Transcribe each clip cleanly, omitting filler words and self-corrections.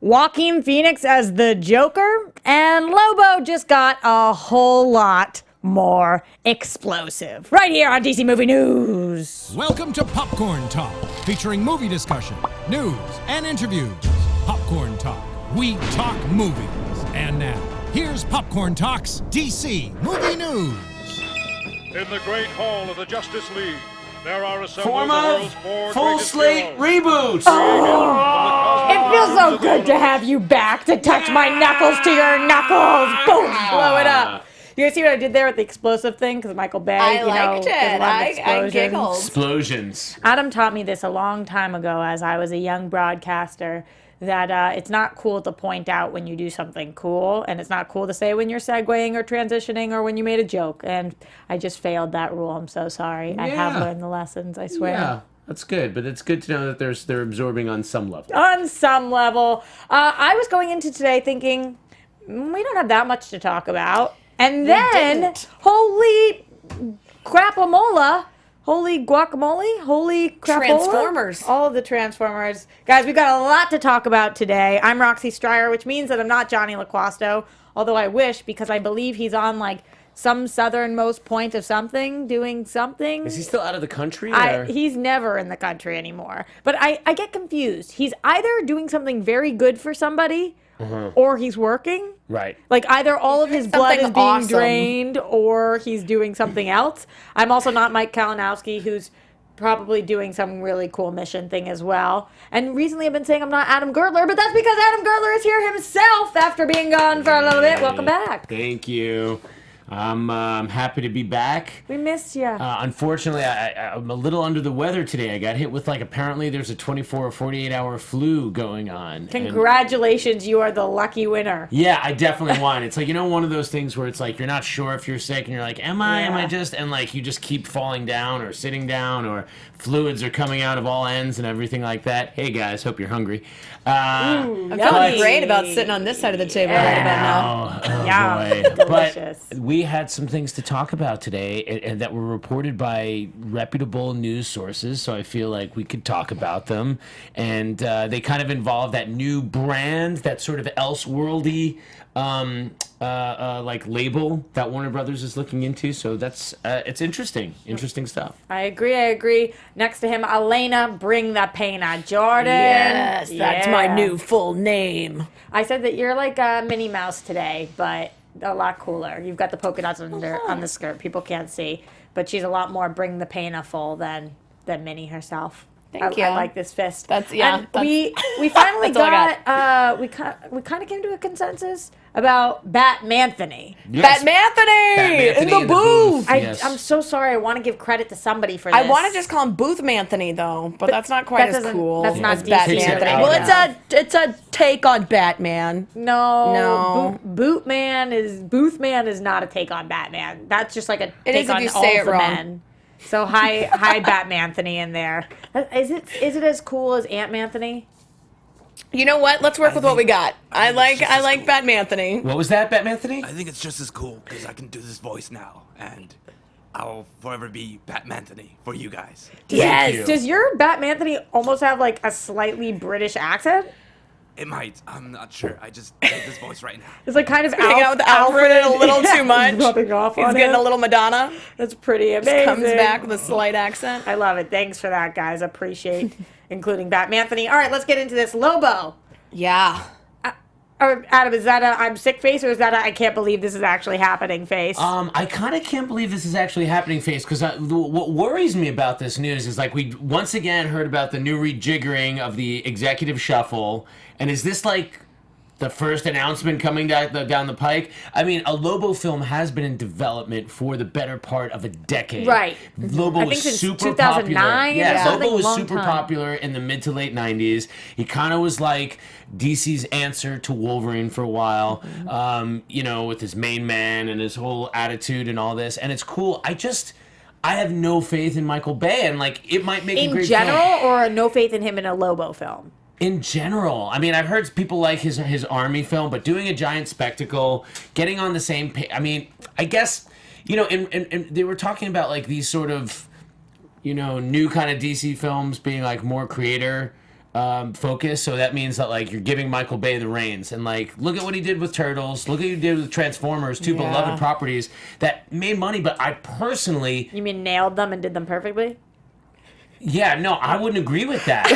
Joaquin Phoenix as the Joker, and Lobo just got a whole lot more explosive. Right here on DC Movie News. Welcome to Popcorn Talk, featuring movie discussion, news, and interviews. Popcorn Talk. We talk movies. And now, here's Popcorn Talk's DC Movie News. In the great hall of the Justice League, there are assembled Form the of world's four full greatest slate heroes. reboot. It feels so good to have you back, to touch my knuckles to your knuckles. Boom, blow it up. You guys see what I did there with the explosive thing? Because Michael Bay, I liked there's a it. lot of I explosions. giggled. Explosions. Adam taught me this a long time ago as I was a young broadcaster, that it's not cool to point out when you do something cool, and it's not cool to say when you're segueing or transitioning or when you made a joke. And I just failed that rule. I'm so sorry. I have learned the lessons, I swear. Yeah, that's good. But it's good to know that they're absorbing on some level. On some level. I was going into today thinking, we don't have that much to talk about. And then, holy crapamola, holy guacamole, holy crapola. Transformers. All of the Transformers. Guys, we've got a lot to talk about today. I'm Roxy Striar, which means that I'm not Johnny LaQuasto, although I wish, because I believe he's on, like, some southernmost point of something, doing something. Is he still out of the country? He's never in the country anymore. But I get confused. He's either doing something very good for somebody, or he's working. Right. Like either all of his blood is something being awesome. drained or he's doing something else. I'm also not Mike Kalinowski, who's probably doing some really cool mission thing as well. And recently I've been saying I'm not Adam Gertler, but that's because Adam Gertler is here himself after being gone for a little bit. Welcome back. Thank you. I'm happy to be back. We missed you. Unfortunately, I'm a little under the weather today. I got hit with, apparently there's a 24 or 48 hour flu going on. Congratulations, you are the lucky winner. Yeah, I definitely won. It's one of those things where it's you're not sure if you're sick and you're like, am I just, and you just keep falling down or sitting down or fluids are coming out of all ends and everything like that. Hey guys, hope you're hungry. I'm feeling great about sitting on this side of the table right about now. Yeah, boy. delicious. But we had some things to talk about today and that were reported by reputable news sources, so I feel like we could talk about them. And they kind of involve that new brand, that sort of Elseworldy label that Warner Brothers is looking into. So that's it's interesting stuff. I agree. Next to him, Elena, bring the pena, Jordan. Yes, that's my new full name. I said that you're like a Minnie Mouse today, but a lot cooler. You've got the polka dots on the skirt. People can't see, but she's a lot more bring the pena full than Minnie herself. Thank you. I like this fist. We finally got we kind of came to a consensus about Batmanthony. Yes. Batmanthony in the booth. Yes. I'm so sorry. I want to give credit to somebody for this. I want to just call him Boothmanthony though, but that's not quite as cool. That's not as DC. Batmanthony. Well, it's a take on Batman. No. Boothman is not a take on Batman. That's just like a take on all the men. So hi Batmanthony in there. Is it as cool as Aunt Manthony? You know what? Let's work with what we got. I like Batmanthony. What was that, Batmanthony? I think it's just as cool because I can do this voice now, and I'll forever be Batmanthony for you guys. Yes. Does your Batmanthony almost have like a slightly British accent? It might. I'm not sure. I just made this voice right now. It's like kind of Hanging out with Alfred a little too much. Rubbing off He's on getting him. a little Madonna. That's pretty amazing. Comes back with a slight accent. I love it. Thanks for that, guys. Appreciate including Batmanthony. All right, let's get into this. Lobo. Yeah. Or Adam, is that a I'm sick face, or is that a I can't believe this is actually happening face? I kind of can't believe this is actually happening face, because what worries me about this news is we once again heard about the new rejiggering of the executive shuffle, and is this the first announcement coming down the pike? I mean, a Lobo film has been in development for the better part of a decade. Right. Lobo was since super 2009 popular. Yeah, something, Lobo was long super time. popular in the mid to late 90s. He kind of was like DC's answer to Wolverine for a while, with his main man and his whole attitude and all this. And it's cool. I have no faith in Michael Bay, and it might make a great in general, film. or no faith in him in a Lobo film? In general, I mean, I've heard people like his army film, but doing a giant spectacle, getting on the same page. I mean, I guess, and they were talking about these sort of, new kind of DC films being more creator focus, so that means that like you're giving Michael Bay the reins, and like look at what he did with Turtles, look at what he did with Transformers, two beloved properties that made money. But I personally, You mean nailed them and did them perfectly? yeah, no, I wouldn't agree with that.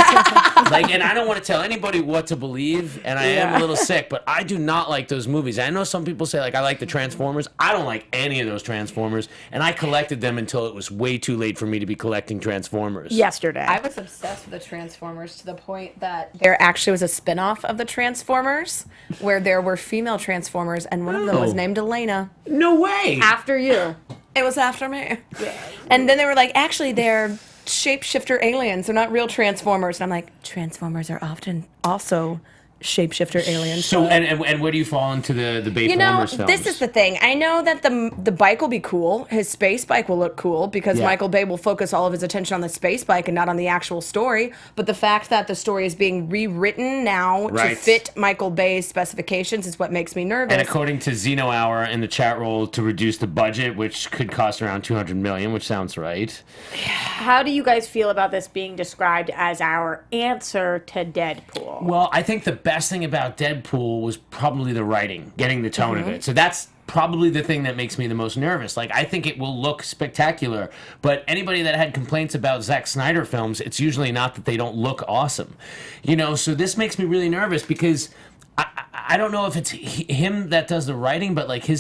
Like, and I don't want to tell anybody what to believe, and I am a little sick, but I do not like those movies. I know some people say, like, I like the Transformers. I don't like any of those Transformers, and I collected them until it was way too late for me to be collecting Transformers. Yesterday. I was obsessed with the Transformers to the point that there actually was a spin-off of the Transformers where there were female Transformers, and one of them was named Elena. No way! After you. It was after me. And then they were like, actually, they're shapeshifter aliens. They're not real Transformers. And I'm like, Transformers are often also shapeshifter aliens. So, and where do you fall into the Bay Formers films? This is the thing. I know that the bike will be cool. His space bike will look cool because Michael Bay will focus all of his attention on the space bike and not on the actual story. But the fact that the story is being rewritten now to fit Michael Bay's specifications is what makes me nervous. And according to Zeno Hour in the chat roll, to reduce the budget, which could cost around $200 million, which sounds right. How do you guys feel about this being described as our answer to Deadpool? Well, I think the best thing about Deadpool was probably the writing, getting the tone of it. So that's probably the thing that makes me the most nervous. Like, I think it will look spectacular, but anybody that had complaints about Zack Snyder films, it's usually not that they don't look awesome. You know, so this makes me really nervous because I don't know if it's him that does the writing, but like he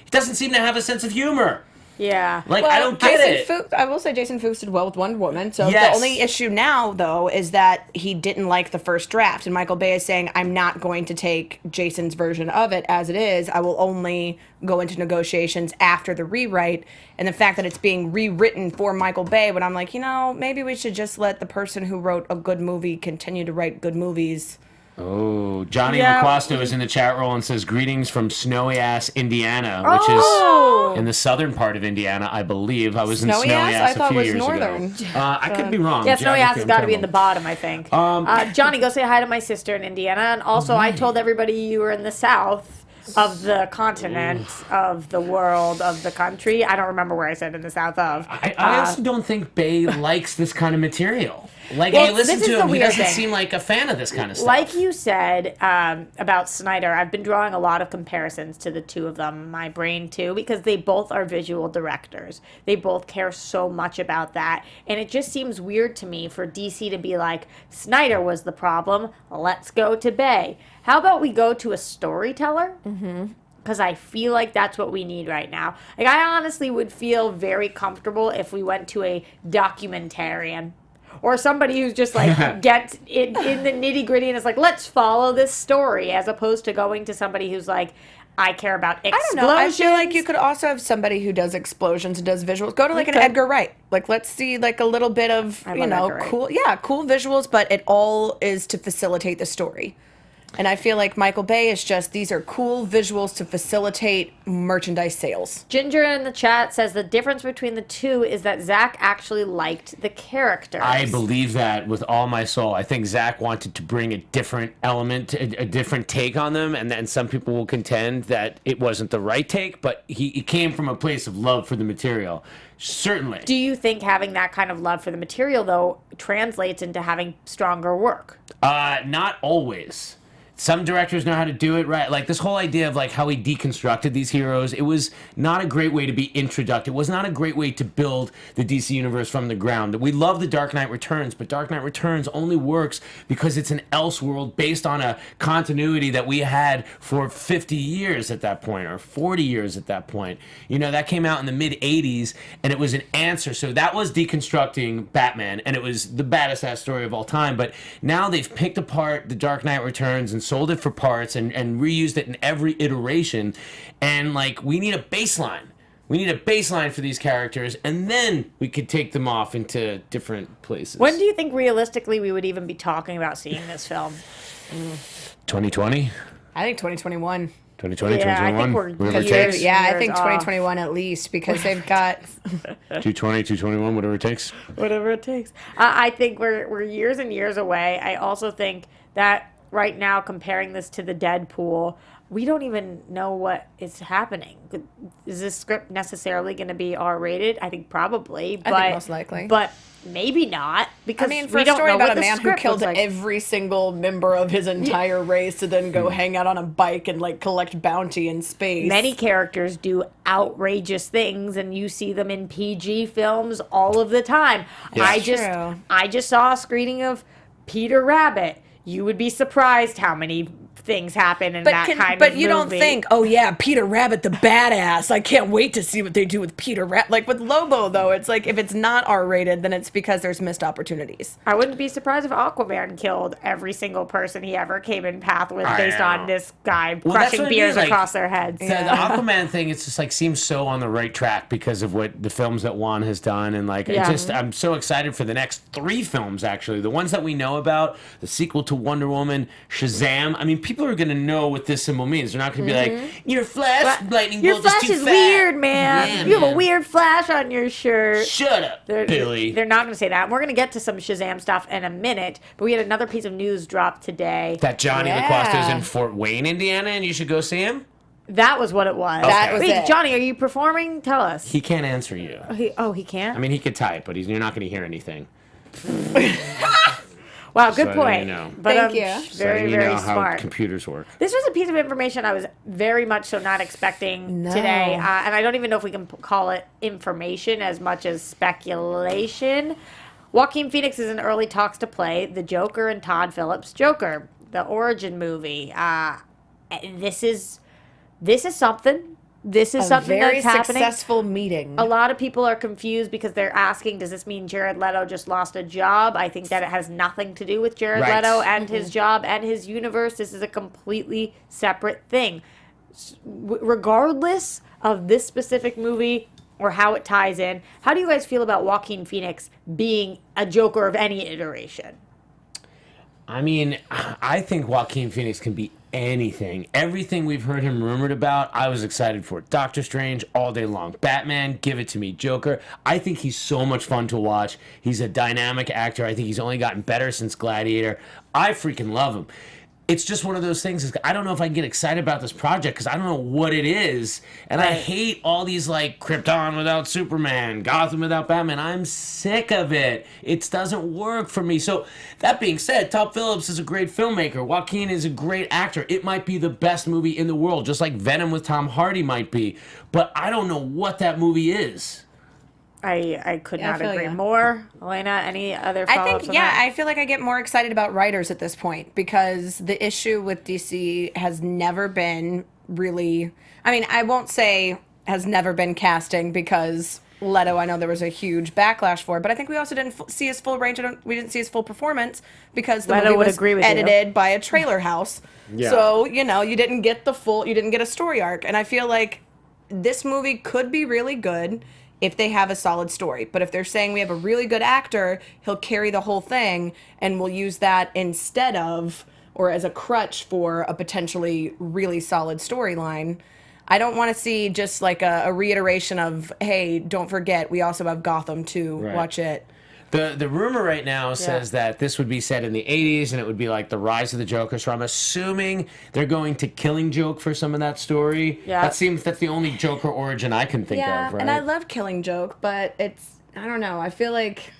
doesn't seem to have a sense of humor. Yeah. Like, I don't get it. I will say Jason Fuchs did well with Wonder Woman. So the only issue now, though, is that he didn't like the first draft. And Michael Bay is saying, I'm not going to take Jason's version of it as it is. I will only go into negotiations after the rewrite. And the fact that it's being rewritten for Michael Bay, when I'm like, maybe we should just let the person who wrote a good movie continue to write good movies. Oh, Johnny LaQuasto is in the chat roll and says, greetings from snowy-ass Indiana, which is in the southern part of Indiana, I believe. I was in snowy-ass a few years northern. ago. I could be wrong. Yeah, snowy-ass has got to be in the bottom, I think. Johnny, go say hi to my sister in Indiana. And also, I told everybody you were in the south of the continent, of the world, of the country. I don't remember where I said in the south of. I also don't think Bay likes this kind of material. Like, if you listen to him, he doesn't seem like a fan of this kind of stuff. Like you said about Sneider, I've been drawing a lot of comparisons to the two of them, my brain too, because they both are visual directors. They both care so much about that. And it just seems weird to me for DC to be like, Sneider was the problem, let's go to Bay. How about we go to a storyteller? Because I feel like that's what we need right now. Like, I honestly would feel very comfortable if we went to a documentarian. Or somebody who's just like gets in the nitty gritty and is like, let's follow this story, as opposed to going to somebody who's like, I care about explosions. I don't know. I feel like you could also have somebody who does explosions and does visuals. Go to like an Edgar Wright. Like, let's see like a little bit of cool visuals, but it all is to facilitate the story. And I feel like Michael Bay is just, these are cool visuals to facilitate merchandise sales. Ginger in the chat says the difference between the two is that Zach actually liked the characters. I believe that with all my soul. I think Zach wanted to bring a different element, a different take on them, and then some people will contend that it wasn't the right take, but he came from a place of love for the material. Certainly. Do you think having that kind of love for the material, though, translates into having stronger work? Not always. Some directors know how to do it right. Like, this whole idea of like how he deconstructed these heroes, it was not a great way to be introduced. It was not a great way to build the DC universe from the ground. We love The Dark Knight Returns, but Dark Knight Returns only works because it's an Elseworld based on a continuity that we had for 50 years at that point, or 40 years at that point. You know, that came out in the mid-'80s, and it was an answer. So that was deconstructing Batman, and it was the baddest ass story of all time. But now they've picked apart The Dark Knight Returns and sold it for parts and reused it in every iteration, and like, we need a baseline. We need a baseline for these characters, and then we could take them off into different places. When do you think realistically we would even be talking about seeing this film? 2020? I think 2021. 2020, Yeah, I 2021? think we're whatever it years- takes. Yeah, I Years think off. 2021 at least, because they've got 220, 221, whatever it takes. Whatever it takes. I think we're years and years away. I also think that right now comparing this to the Deadpool, we don't even know what is happening. Is this script necessarily going to be R-rated? I think probably, but I think most likely. But maybe not, because I mean, for we a don't story know about what a the man who script killed looks like. every single member of his entire race to then go hang out on a bike and like collect bounty in space. Many characters do outrageous things, and you see them in PG films all of the time. Yeah. I just saw a screening of Peter Rabbit. You would be surprised how many things happen in that kind of movie. But you don't think, oh yeah, Peter Rabbit the badass. I can't wait to see what they do with Peter Rabbit. Like with Lobo though, it's like if it's not R-rated, then it's because there's missed opportunities. I wouldn't be surprised if Aquaman killed every single person he ever came in path with based on this guy Well, that's crushing what I mean, beers like, across their heads. The Aquaman thing, it's just like seems so on the right track because of what the films that Juan has done, and like I'm so excited for the next 3 films actually, the ones that we know about, the sequel to Wonder Woman, Shazam. I mean, people are gonna know what this symbol means. They're not gonna be like, your flash lightning Your bolt is flash too is fat. weird, man. Yeah, You have a man. weird flash on your shirt. Shut up, Billy. They're not going to say that. We're going to get to some Shazam stuff in a minute, but we had another piece of news drop today. That Johnny LaCosta is in Fort Wayne, Indiana, and you should go see him. That was what it was. That was Wait, it. Johnny, are you performing? Tell us. He can't answer you. He can't? I mean, he could type, but you're not going to hear anything. Wow, good So, point. you know. But Thank you. Very, So you very know how smart. computers work. This was a piece of information I was very much so not expecting No. today. And I don't even know if we can call it information as much as speculation. Joaquin Phoenix is in early talks to play the Joker and Todd Phillips' Joker, the origin movie. This is something. This is something very that's happening. successful meeting. A lot of people are confused because they're asking, does this mean Jared Leto just lost a job? I think that it has nothing to do with Jared Right. Leto and his job and his universe. This is a completely separate thing. Regardless of this specific movie or how it ties in, how do you guys feel about Joaquin Phoenix being a Joker of any iteration? I mean, I think Joaquin Phoenix can be anything. Everything we've heard him rumored about, I was excited for. Doctor Strange, all day long. Batman, give it to me. Joker, I think he's so much fun to watch. He's a dynamic actor. I think he's only gotten better since Gladiator. I freaking love him. It's just one of those things. I don't know if I can get excited about this project because I don't know what it is. And I hate all these like Krypton without Superman, Gotham without Batman. I'm sick of it. It doesn't work for me. So that being said, Todd Phillips is a great filmmaker. Joaquin is a great actor. It might be the best movie in the world, just like Venom with Tom Hardy might be. But I don't know what that movie is. I could Yeah, I not feel agree ya. more. Elena, any other I follow-ups think, on yeah, that? I feel like I get more excited about writers at this point because the issue with DC has never been really, I mean, I won't say has never been casting because Leto, I know there was a huge backlash for, but I think we also didn't see his full range, we didn't see his full performance because the Leto movie would was agree with you. edited by a trailer house. Yeah. So, you know, you didn't get a story arc. And I feel like this movie could be really good if they have a solid story. But if they're saying we have a really good actor, he'll carry the whole thing, and we'll use that instead of, or as a crutch for a potentially really solid storyline. I don't want to see just like a reiteration of, hey, don't forget, we also have Gotham too. Right. Watch it. The rumor right now says that this would be set in the 80s and it would be like the rise of the Joker. So I'm assuming they're going to Killing Joke for some of that story. Yeah. That seems that's the only Joker origin I can think of, right? And I love Killing Joke, but I don't know. I feel like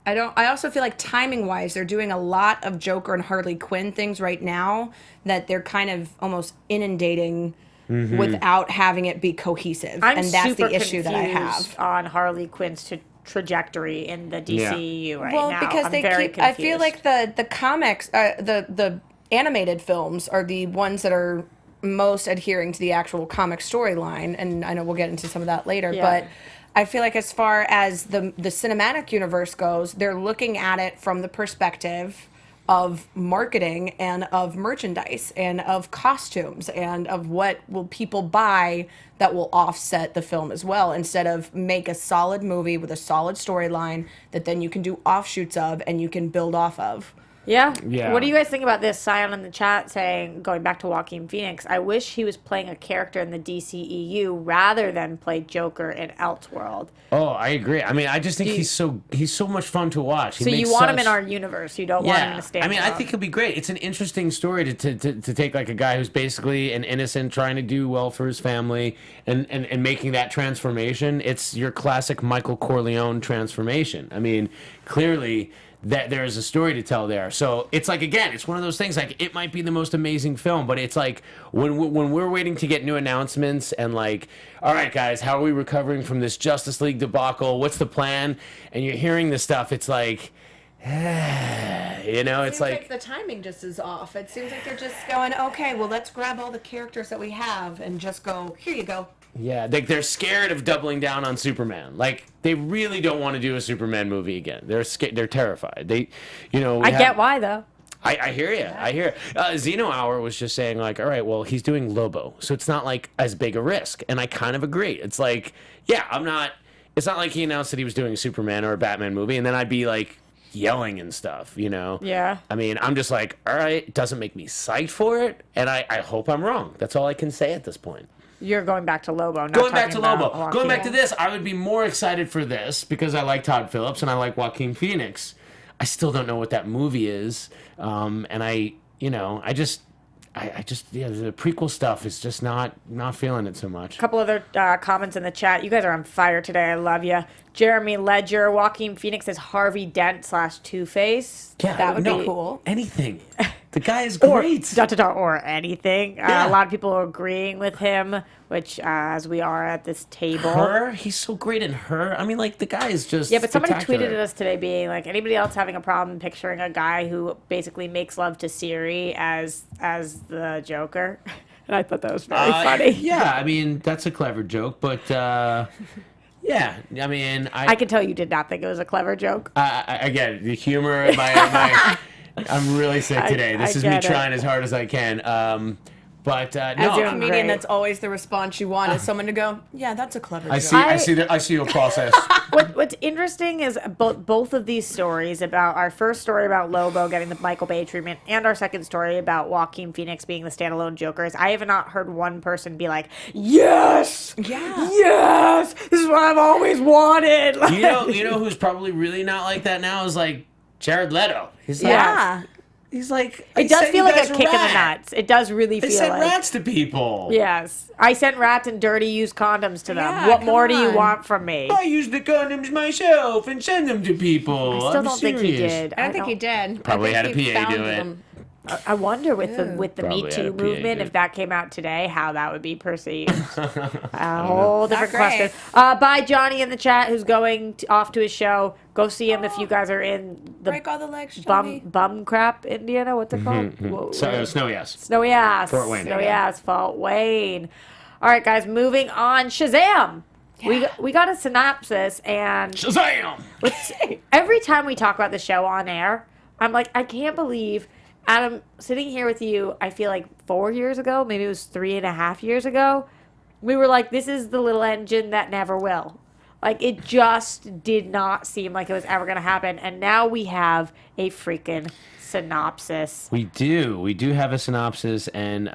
I also feel like timing wise, they're doing a lot of Joker and Harley Quinn things right now that they're kind of almost inundating without having it be cohesive. I'm and that's super the issue that I have. confused on Harley Quinn's trajectory in the DCEU right Well, now. because I'm they very keep. I feel confused. like the comics, the animated films are the ones that are most adhering to the actual comic storyline, and I know we'll get into some of that later, Yeah. but I feel like as far as the cinematic universe goes, they're looking at it from the perspective of marketing and of merchandise and of costumes and of what will people buy that will offset the film as well, instead of make a solid movie with a solid storyline that then you can do offshoots of and you can build off of. Yeah. Yeah. What do you guys think about this? Sion in the chat saying, going back to Joaquin Phoenix, I wish he was playing a character in the DCEU rather than play Joker in Elseworld. Oh, I agree. I mean, I just think he's so much fun to watch. So you want him in our universe. You don't want him in a stand. I mean, I think he'll be great. It's an interesting story to take like a guy who's basically an innocent trying to do well for his family and making that transformation. It's your classic Michael Corleone transformation. I mean, clearly that there is a story to tell there. So it's like, again, it's one of those things, like, it might be the most amazing film, but it's like when we're waiting to get new announcements and like, all right, guys, how are we recovering from this Justice League debacle? What's the plan? And you're hearing this stuff, it's like, it's like the timing just is off. It seems like they're just going, okay, well, let's grab all the characters that we have and just go, here you go. Yeah, they're scared of doubling down on Superman. Like, they really don't want to do a Superman movie again. They're terrified. I get why, though. I hear you. I hear. Zeno Hour was just saying, like, all right, well, he's doing Lobo, so it's not like as big a risk. And I kind of agree. It's like, yeah, it's not like he announced that he was doing a Superman or a Batman movie, and then I'd be like yelling and stuff, Yeah. I mean, I'm just like, all right, it doesn't make me psyched for it, and I hope I'm wrong. That's all I can say at this point. You're going back to Lobo. Not Going back to talking Lobo. about Going back to Joaquin. this, I would be more excited for this because I like Todd Phillips and I like Joaquin Phoenix. I still don't know what that movie is, and the prequel stuff is just not feeling it so much. A couple other comments in the chat. You guys are on fire today. I love you. Jeremy Ledger, Joaquin Phoenix is Harvey Dent / Two-Face. Yeah, That would be cool. Anything. The guy is Or, great. or anything. Yeah. A lot of people are agreeing with him, which, as we are at this table. Her, he's so great in Her. I mean, like, the guy is just Yeah, but somebody spectacular. tweeted at us today being like, anybody else having a problem picturing a guy who basically makes love to Siri as the Joker? And I thought that was very funny. Yeah, I mean, that's a clever joke, but yeah, I mean, I can tell you did not think it was a clever joke. again, the humor, my I'm really sick today. This I is me get it. trying as hard as I can. But As a no, comedian, great. that's always the response you want is someone to go, yeah, that's a clever joke. I see your process. What's interesting is both of these stories about our first story about Lobo getting the Michael Bay treatment and our second story about Joaquin Phoenix being the standalone Jokers. I have not heard one person be like, yes, yes, this is what I've always wanted. you know who's probably really not like that now is like Jared Leto. He's like, Yeah. he's like, It does feel like a kick in the nuts. It does really They feel sent like. rats to people. Yes. I sent rats and dirty used condoms to them. Yeah, What come more do you on. want from me? I use the condoms myself and send them to people. I still don't think he did. I don't think he did. Probably I had think a he PA found do it. them. I wonder with the Probably Me had a Too PA movement, do. if that came out today, how that would be perceived. A whole different great. question. Bye, Johnny in the chat, who's going off to his show. Go see him if you guys are in the Break all the legs, Johnny. bum crap, Indiana. What's it called? Snowy ass. Snowy ass. Fort Wayne. Snowy ass. Fort Wayne. All right, guys, moving on. Shazam. We got a synopsis, and Shazam! every time we talk about the show on air, I'm like, I can't believe, Adam, sitting here with you, I feel like 4 years ago, maybe it was 3.5 years ago, we were like, this is the little engine that never will. Like, it just did not seem like it was ever going to happen. And now we have a freaking synopsis. We do have a synopsis, and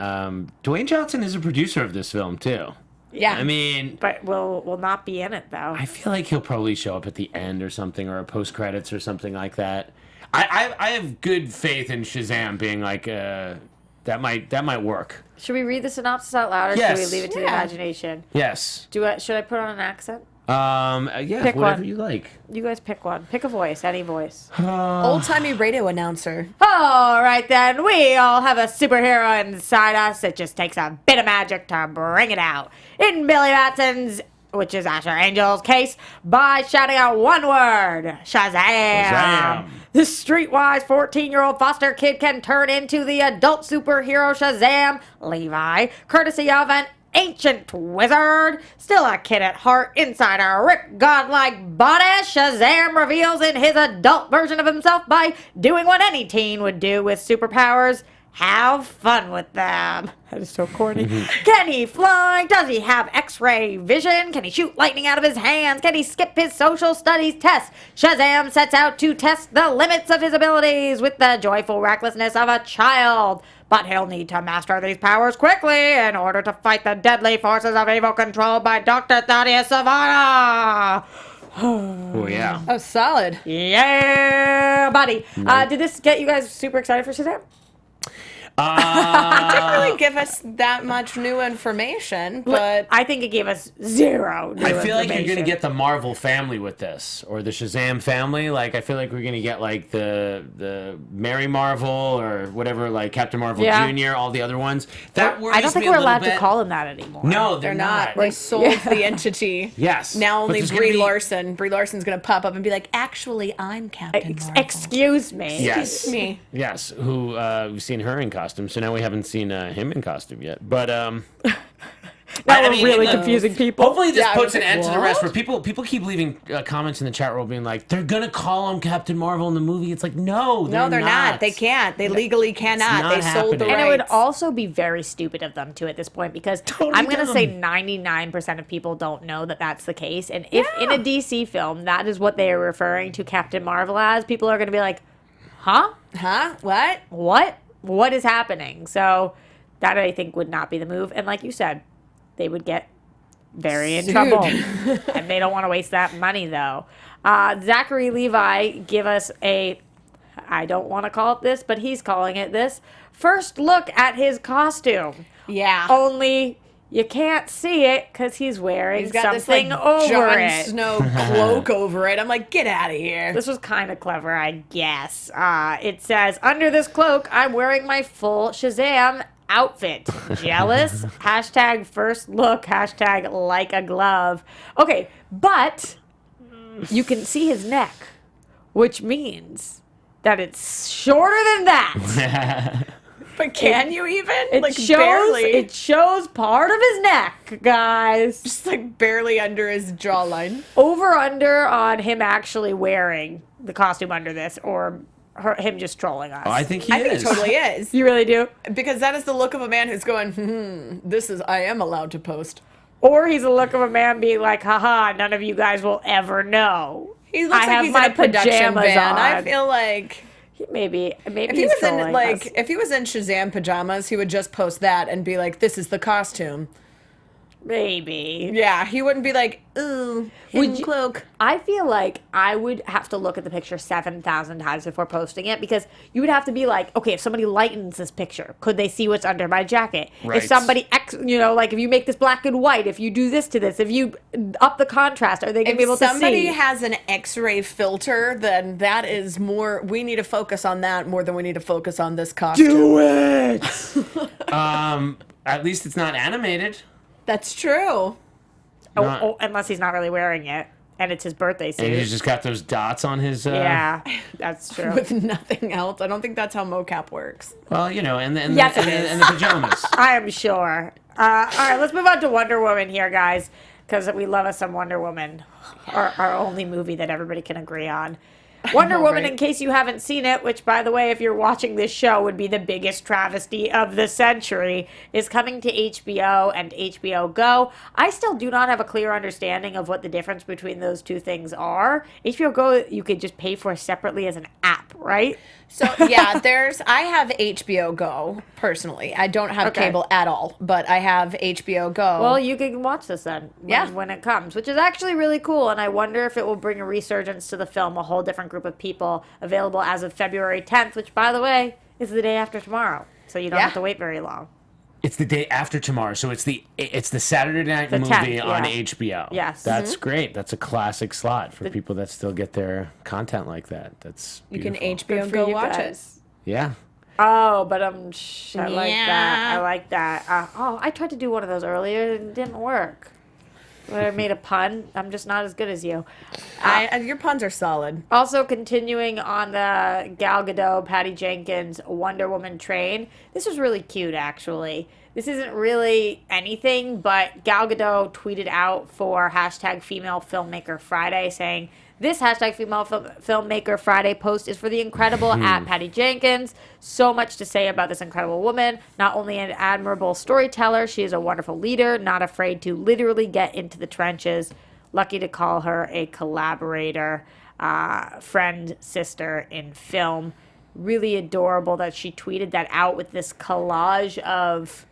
Dwayne Johnson is a producer of this film too. Yeah. I mean, But will not be in it, though. I feel like he'll probably show up at the end or something, or a post credits or something like that. I have good faith in Shazam being like that might work. Should we read the synopsis out loud, or Yes. should we leave it to the imagination? Yes. Should I put on an accent? Yeah, Pick whatever one. you like. You guys pick one. Pick a voice, any voice. Old-timey radio announcer. All right, then. We all have a superhero inside us. It just takes a bit of magic to bring it out. In Billy Batson's, which is Asher Angel's case, by shouting out one word, Shazam. Shazam. The streetwise 14-year-old foster kid can turn into the adult superhero Shazam, Levi, courtesy of an ancient wizard. Still a kid at heart, inside a ripped godlike body, Shazam reveals in his adult version of himself by doing what any teen would do with superpowers, Have fun with them. That is so corny. Can he fly? Does he have X-ray vision? Can he shoot lightning out of his hands? Can he skip his social studies test? Shazam sets out to test the limits of his abilities with the joyful recklessness of a child. But he'll need to master these powers quickly in order to fight the deadly forces of evil controlled by Dr. Thaddeus Savannah. Oh, yeah. Oh, solid. Yeah, buddy. Did this get you guys super excited for Shazam? Didn't really give us that much new information, but I think it gave us zero new I feel like you're information. gonna get the Marvel family with this, or the Shazam family. Like, I feel like we're gonna get like the Mary Marvel or whatever, like Captain Marvel Jr., all the other ones. That worries I don't think me a we're little allowed bit. to call him that anymore. No, they're not. They sold the entity. Yes. Now But only there's gonna Brie be- Larson. Brie Larson's gonna pop up and be like, "Actually, I'm Captain Marvel." Excuse me. Yes. Excuse me. Yes. Who we've seen her in costume, so now we haven't seen him in costume yet. But Now we're really confusing people. Hopefully this Yeah, I puts was an like, end to the rest. what? Where people keep leaving comments in the chat room being like, they're gonna call him Captain Marvel in the movie. It's like, no, They're not. They can't. They legally cannot. not They sold the happening. And it would rights. also be very stupid of them to at this point because I'm going to say 99% of people don't know that that's the case. And if in a DC film that is what they are referring to Captain Marvel as, people are going to be like, huh? Huh? What? What? What is happening? So that I think would not be the move. And like you said, they would get very in Sued. trouble. And they don't want to waste that money though. Zachary Levi give us I don't want to call it this, but he's calling it this, first look at his costume. Yeah. Only you can't see it because he's wearing He's got this something like over Jon it. Snow cloak over it. I'm like, get out of here. This was kind of clever, I guess. It says, under this cloak, I'm wearing my full Shazam outfit. Jealous? Hashtag first look. Hashtag like a glove. Okay, but you can see his neck, which means that it's shorter than that. But can you even? It like shows, barely. it shows part of his neck, guys. Just like barely under his jawline. Over under on him actually wearing the costume under this, or him just trolling us. Oh, I think he I think is. it totally is. You really do? Because that is the look of a man who's going, I am allowed to post. Or he's the look of a man being like, haha, none of you guys will ever know. He looks I like have he's my in a production pajamas van. I on. feel like Maybe if he he's was in trolling like us. if he was in Shazam pajamas, he would just post that and be like, "This is the costume." Maybe. Yeah, he wouldn't be like, "Ooh, hidden cloak." I feel like I would have to look at the picture 7,000 times before posting it because you would have to be like, okay, if somebody lightens this picture, could they see what's under my jacket? Right. If somebody, like if you make this black and white, if you do this to this, if you up the contrast, are they going to be able If to see? somebody has an X-ray filter, then that is more. We need to focus on that more than we need to focus on this costume. Do it! At least it's not animated. That's true. Unless he's not really wearing it and it's his birthday suit. And he's just got those dots on his. Yeah, that's true. With nothing else, I don't think that's how mocap works. Well, and the Yes, it is. and the pajamas. I am sure. All right, let's move on to Wonder Woman here, guys, because we love us some Wonder Woman, our only movie that everybody can agree on. Wonder Woman, right? in case you haven't seen it, which, by the way, if you're watching this show, would be the biggest travesty of the century, is coming to HBO and HBO Go. I still do not have a clear understanding of what the difference between those two things are. HBO Go, you could just pay for separately as an app, right? So yeah, I have HBO Go personally. I don't have Okay. cable at all, but I have HBO Go. Well, you can watch this then when it comes, which is actually really cool. And I wonder if it will bring a resurgence to the film, a whole different group of people available as of February 10th, which, by the way, is the day after tomorrow. So you don't have to wait very long. It's the day after tomorrow, so it's the Saturday night The movie 10th, on yeah. HBO. Yes. That's great. That's a classic slot for people that still get their content like that. That's you can beautiful. HBO Good for Go you watch guys. Yeah. Oh, but I like Yeah. that. I like that. I tried to do one of those earlier and it didn't work. I made a pun. I'm just not as good as you. Your puns are solid. Also, continuing on the Gal Gadot, Patty Jenkins Wonder Woman train. This was really cute, actually. This isn't really anything, but Gal Gadot tweeted out for hashtag Female Filmmaker Friday saying This hashtag female filmmaker Friday post is for the incredible at Patty Jenkins. So much to say about this incredible woman. Not only an admirable storyteller, she is a wonderful leader, not afraid to literally get into the trenches. Lucky to call her a collaborator, friend, sister in film. Really adorable that she tweeted that out with this collage of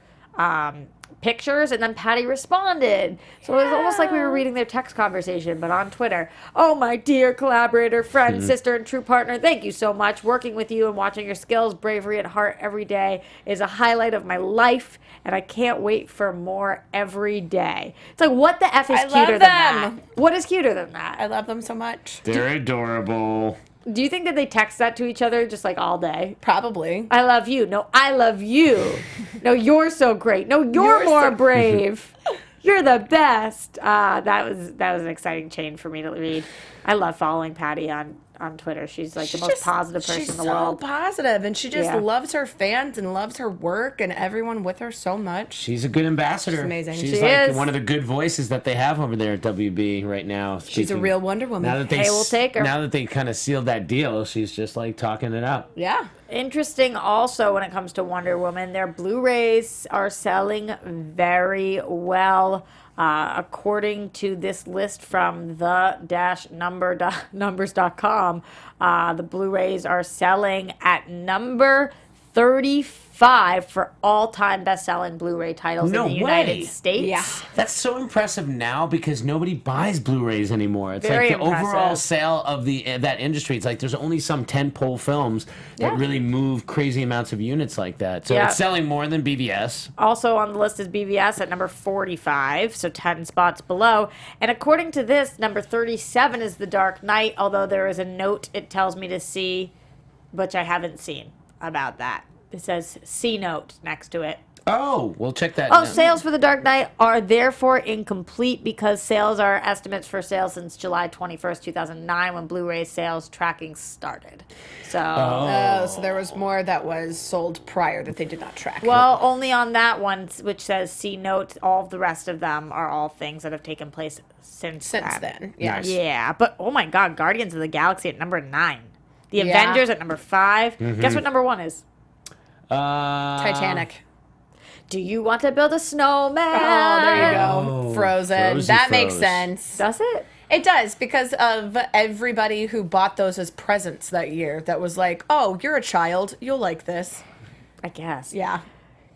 pictures, and then Patty responded. So it was almost like we were reading their text conversation, but on Twitter. Oh, my dear collaborator, friend, sister, and true partner, thank you so much. Working with you and watching your skills, bravery, and heart every day is a highlight of my life, and I can't wait for more every day. It's like, what the F is cuter than that? What is cuter than that? I love them so much. They're adorable. Do you think that they text that to each other just like all day? Probably. I love you. No, I love you. No, you're so great. No, you're more brave. You're the best. That was an exciting chain for me to read. I love following Patty on Twitter. She's like the most positive person in the world. She's so positive, and she just loves her fans and loves her work and everyone with her so much. She's a good ambassador. She's amazing. She's She like is. one of the good voices that they have over there at WB right now. She's a real Wonder Woman. Now that they Hey, we'll take her. Now that they kind of sealed that deal, she's just like talking it up. Yeah. Interesting also when it comes to Wonder Woman, their Blu-rays are selling very well. According to this list from the-numbers.com, the Blu-rays are selling at number 35 for all-time best-selling Blu-ray titles No in the United way. States. Yeah. That's so impressive now because nobody buys Blu-rays anymore. It's Very like the overall impressive. sale of that industry. It's like there's only some tentpole films that really move crazy amounts of units like that. So Yeah. it's selling more than BVS. Also on the list is BVS at number 45, so 10 spots below. And according to this, number 37 is The Dark Knight, although there is a note it tells me to see, which I haven't seen about that. It says C note next to it. Oh, we'll check that. Oh, now. sales for The Dark Knight are therefore incomplete because sales are estimates for sales since July 21st, 2009, when Blu-ray sales tracking started. So, So there was more that was sold prior that they did not track. well, only on that one, which says C note. All of the rest of them are all things that have taken place since then. Yeah. Nice. Yeah, but oh my God, Guardians of the Galaxy at number 9. The Yeah. Avengers at number 5. Mm-hmm. Guess what number 1 is? Titanic. Do you want to build a snowman? Oh, there you go. Oh, Frozen. Frozy That makes Froze. sense. Does it? It does, because of everybody who bought those as presents that year that was like, oh, you're a child. You'll like this. I guess. Yeah.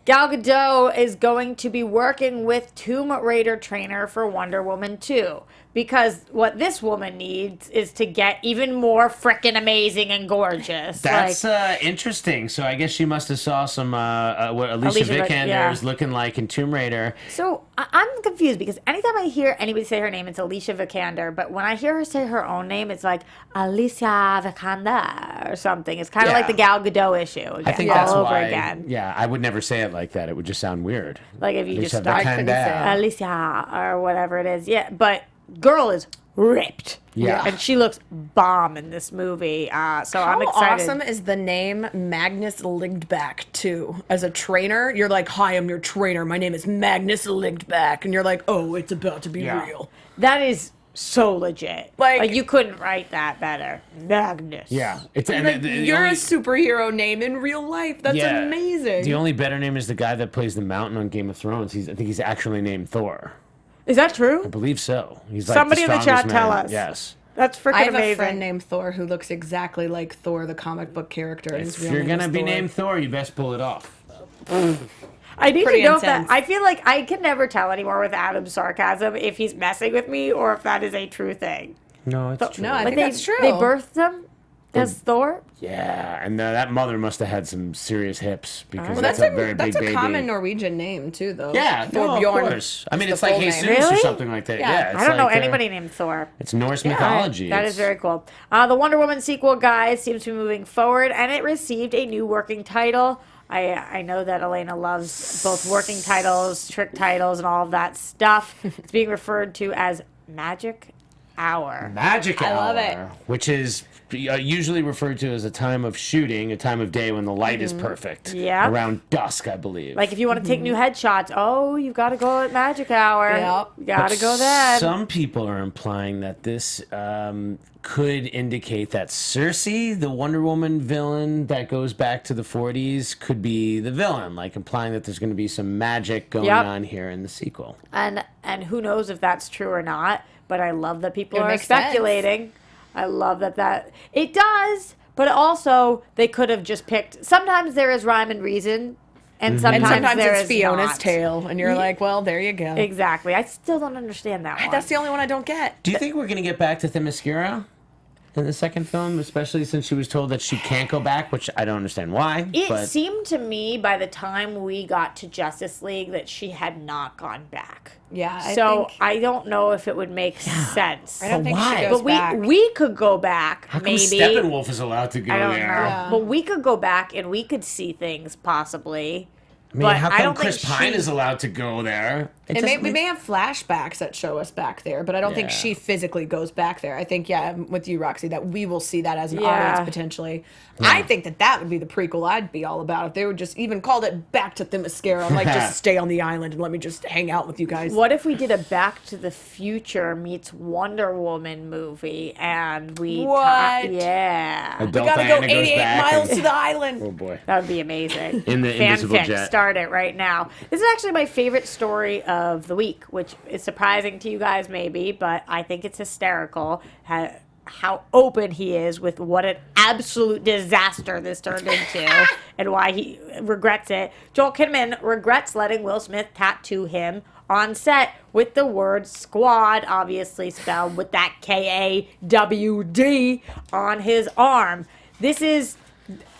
Gal Gadot is going to be working with Tomb Raider trainer for Wonder Woman 2. Because what this woman needs is to get even more frickin' amazing and gorgeous. That's interesting. So I guess she must have saw some what Alicia Vikander yeah. is looking like in Tomb Raider. So I'm confused because anytime I hear anybody say her name, it's Alicia Vikander. But when I hear her say her own name, it's like Alicia Vikander or something. It's kind of Yeah. like the Gal Gadot issue again, I think all that's over why. again. Yeah, I would never say it like that. It would just sound weird. Like if you Alicia just start Vikander. Alicia or whatever it is. Yeah, but girl is ripped. Yeah. And she looks bomb in this movie. So I'm How excited. awesome is the name Magnus Lindback, too? As a trainer, you're like, hi, I'm your trainer. My name is Magnus Lindback. And you're like, oh, it's about to be Yeah. real. That is so legit. Like- you couldn't write that better. Magnus. Yeah, it's Like, you're a superhero name in real life. That's yeah, amazing. The only better name is the guy that plays the Mountain on Game of Thrones. I think he's actually named Thor. Is that true? I believe so. He's like Somebody in the strongest chat tell man. us. Yes. That's freaking I have amazing. a friend named Thor who looks exactly like Thor, the comic book character. and his If real you're name gonna is be Thor. named Thor, you best pull it off. I need Pretty to know if intense. that. I feel like I can never tell anymore with Adam's sarcasm if he's messing with me or if that is a true thing. No, it's true. No, I Like think that's true. They birthed him as Thor. Yeah, and that mother must have had some serious hips because Well, that's, that's a very that's big a baby. common Norwegian name too, though. Yeah, no, of Thorbjorn course. I mean, is it's the like full name. Jesus Really? or something like that. Yeah. Yeah, it's I don't know like, anybody named Thor. It's Norse mythology. That is very cool. The Wonder Woman sequel, guys, seems to be moving forward, and it received a new working title. I know that Elena loves both working titles, trick titles, and all of that stuff. It's being referred to as Magic Hour. Magic Hour. I love it. Which is usually referred to as a time of shooting, a time of day when the light is perfect. Yeah. Around dusk, I believe. Like if you want to take new headshots, you've got to go at magic hour. Yep. You got to go then. Some people are implying that this could indicate that Cersei, the Wonder Woman villain that goes back to the 40s, could be the villain, like implying that there's going to be some magic going on here in the sequel. And who knows if that's true or not, but I love that people are makes sense. speculating. I love that it does, but also they could have just picked. Sometimes there is rhyme and reason, and sometimes there it's is Fiona's not. tale, and you're like, well, there you go. Exactly. I still don't understand that one. That's the only one I don't get. Do you think we're going to get back to Themyscira in the second film, especially since she was told that she can't go back, which I don't understand why. It seemed to me by the time we got to Justice League that she had not gone back. Yeah, I don't know if it would make sense. I don't think why? she goes But back. we could go back, How come maybe. Steppenwolf is allowed to go I don't there? know. Yeah. But we could go back and we could see things possibly. I mean, But how I come don't think Chris Pine she- is allowed to go there? We may have flashbacks that show us back there, but I don't think Yeah. she physically goes back there. I think, I'm with you, Roxy, that we will see that as an Yeah. audience potentially. I think that would be the prequel I'd be all about. If they would just even called it Back to Themyscira, like just stay on the island and let me just hang out with you guys. What if we did a Back to the Future meets Wonder Woman movie and we... What? Yeah. We Adult gotta go Diana goes 88 back miles and- to the island. Oh boy. That would be amazing. In the invisible Fanfic, jet. start it right now. This is actually my favorite story of the week, which is surprising to you guys maybe, but I think it's hysterical how open he is with what an absolute disaster this turned into and why he regrets it. Joel Kinnaman regrets letting Will Smith tattoo him on set with the word squad, obviously spelled with that K-A-W-D on his arm. This is...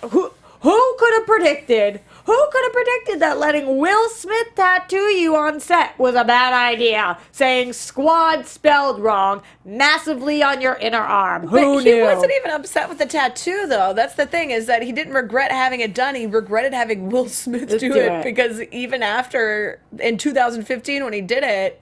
Who could have predicted? Who could have predicted that letting Will Smith tattoo you on set was a bad idea? Saying squad spelled wrong massively on your inner arm. Who But knew? he wasn't even upset with the tattoo, though. That's the thing, is that he didn't regret having it done. He regretted having Will Smith Just do do it it. because even after, in 2015, when he did it,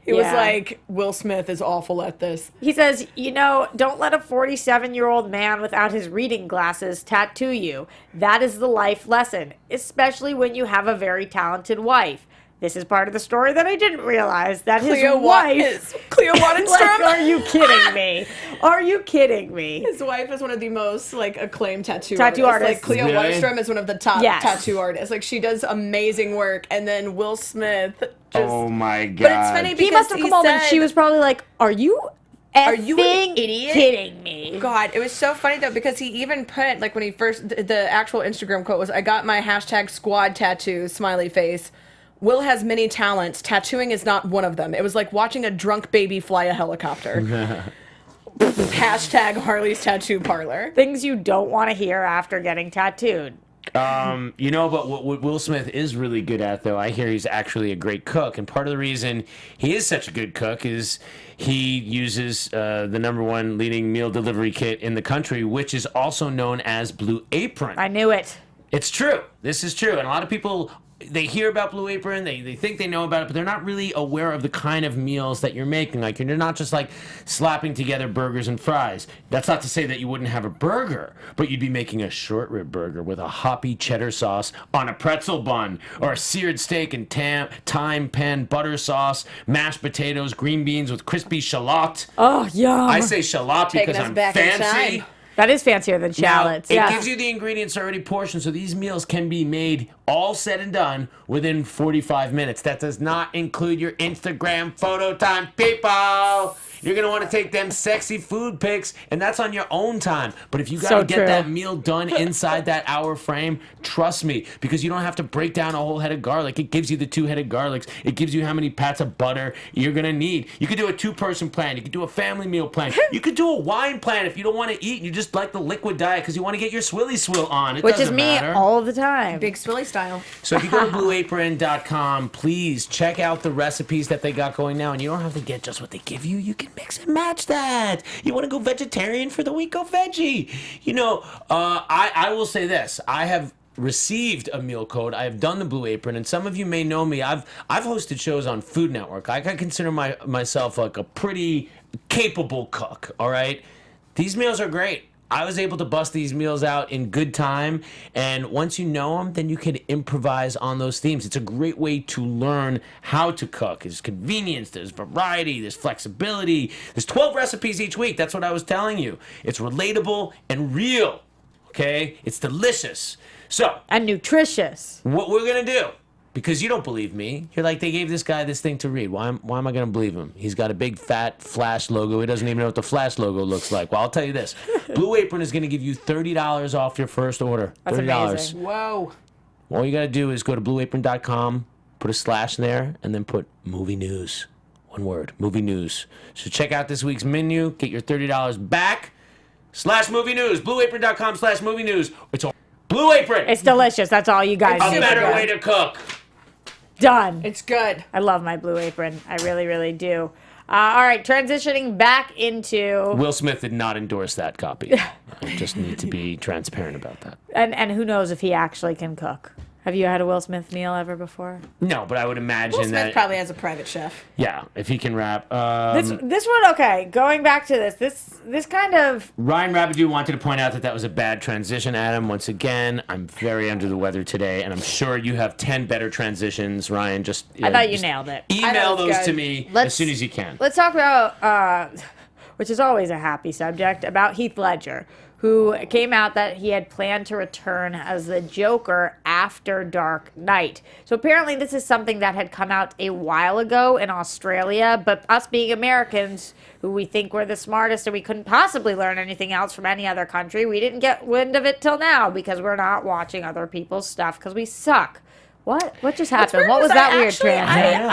he was Yeah. like, Will Smith is awful at this. He says, don't let a 47-year-old man without his reading glasses tattoo you. That is the life lesson, especially when you have a very talented wife. This is part of the story that I didn't realize, that his wife... Cleo Wattenstrom. Like, are you kidding me? Are you kidding me? His wife is one of the most acclaimed tattoo artists. Like Cleo Really? Wattenstrom is one of the top Yes. tattoo artists. Like she does amazing work, and then Will Smith. Just, Oh my god. But it's funny He because must have come home and said- she was probably like, are you Are you an effing idiot? kidding me? God, it was so funny though because he even put when he first the actual Instagram quote was, "I got my hashtag squad tattoo smiley face. Will has many talents. Tattooing is not one of them. It was like watching a drunk baby fly a helicopter." Hashtag Harley's tattoo parlor. Things you don't want to hear after getting tattooed. But what Will Smith is really good at, though, I hear he's actually a great cook. And part of the reason he is such a good cook is he uses the #1 leading meal delivery kit in the country, which is also known as Blue Apron. I knew it. It's true. This is true. And a lot of people, they hear about Blue Apron, they think they know about it, but they're not really aware of the kind of meals that you're making. Like, you're not just slapping together burgers and fries. That's not to say that you wouldn't have a burger, but you'd be making a short rib burger with a hoppy cheddar sauce on a pretzel bun, or a seared steak and thyme pan butter sauce, mashed potatoes, green beans with crispy shallot. Oh, yum. I say shallot Taking because us I'm back in fancy. time. That is fancier than Now, shallots. it gives you the ingredients already portioned, so these meals can be made all said and done within 45 minutes. That does not include your Instagram photo time, people. You're going to want to take them sexy food pics, and that's on your own time. But if you got to So get true. that meal done inside that hour frame, trust me, because you don't have to break down a whole head of garlic. It gives you the 2-headed garlics. It gives you how many pats of butter you're going to need. You could do a 2-person plan. You could do a family meal plan. You could do a wine plan if you don't want to eat and you just like the liquid diet because you want to get your swilly swill on. It Which is doesn't me matter. all the time. Big Swilly style. So if you go to blueapron.com, please check out the recipes that they got going now. And you don't have to get just what they give you. You can mix and match that. You want to go vegetarian for the week? Go veggie. I will say this. I have received a meal code. I have done the Blue Apron, and some of you may know me. I've hosted shows on Food Network. I consider myself like a pretty capable cook, all right? These meals are great. I was able to bust these meals out in good time, and once you know them, then you can improvise on those themes. It's a great way to learn how to cook. There's convenience, there's variety, there's flexibility. There's 12 recipes each week. That's what I was telling you. It's relatable and real, okay? It's delicious. So, And nutritious. what we're going to do, because you don't believe me, you're like, they gave this guy this thing to read. Why am I going to believe him? He's got a big fat Flash logo. He doesn't even know what the Flash logo looks like. Well, I'll tell you this. Blue Apron is going to give you $30 off your first order. That's $30. amazing. Whoa. All you got to do is go to blueapron.com, put a slash there, and then put movie news. One word, movie news. So check out this week's menu. Get your $30 back. /movie news. Blueapron.com/movie news. It's all Blue Apron. It's delicious. That's all you guys a need. better to do. way to cook. Done. It's good. I love my Blue Apron. I really, really do. All right, transitioning back into Will Smith did not endorse that copy. I just need to be transparent about that. and who knows if he actually can cook. Have you had a Will Smith meal ever before? No, but I would imagine Will Smith that. probably has a private chef. Yeah, if he can rap. This one, okay. Going back to this kind of Ryan Rabideau wanted to point out that was a bad transition, Adam. Once again, I'm very under the weather today, and I'm sure you have 10 better transitions, Ryan. I thought you nailed it. I Email know it's those to good. me Let's- as soon as you can. Let's talk about, which is always a happy subject, about Heath Ledger, who came out that he had planned to return as the Joker after Dark Knight. So apparently this is something that had come out a while ago in Australia, but us being Americans, who we think we're the smartest and we couldn't possibly learn anything else from any other country, we didn't get wind of it till now because we're not watching other people's stuff because we suck. What just happened? What was that weird transition?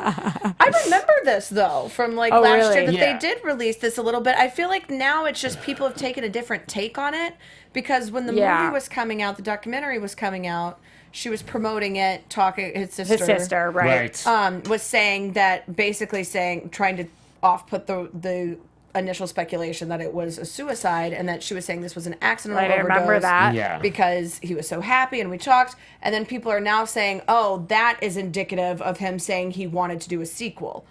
I remember this though from like Oh, last really? year that Yeah. they did release this a little bit. I feel like now it's just people have taken a different take on it because when the Yeah. movie was coming out, the documentary was coming out, she was promoting it, talking his sister. His sister, right. Was saying that basically trying to off-put the initial speculation that it was a suicide and that she was saying this was an accidental Right, I overdose. remember that. Yeah. Because he was so happy and we talked, and then people are now saying, oh, that is indicative of him saying he wanted to do a sequel.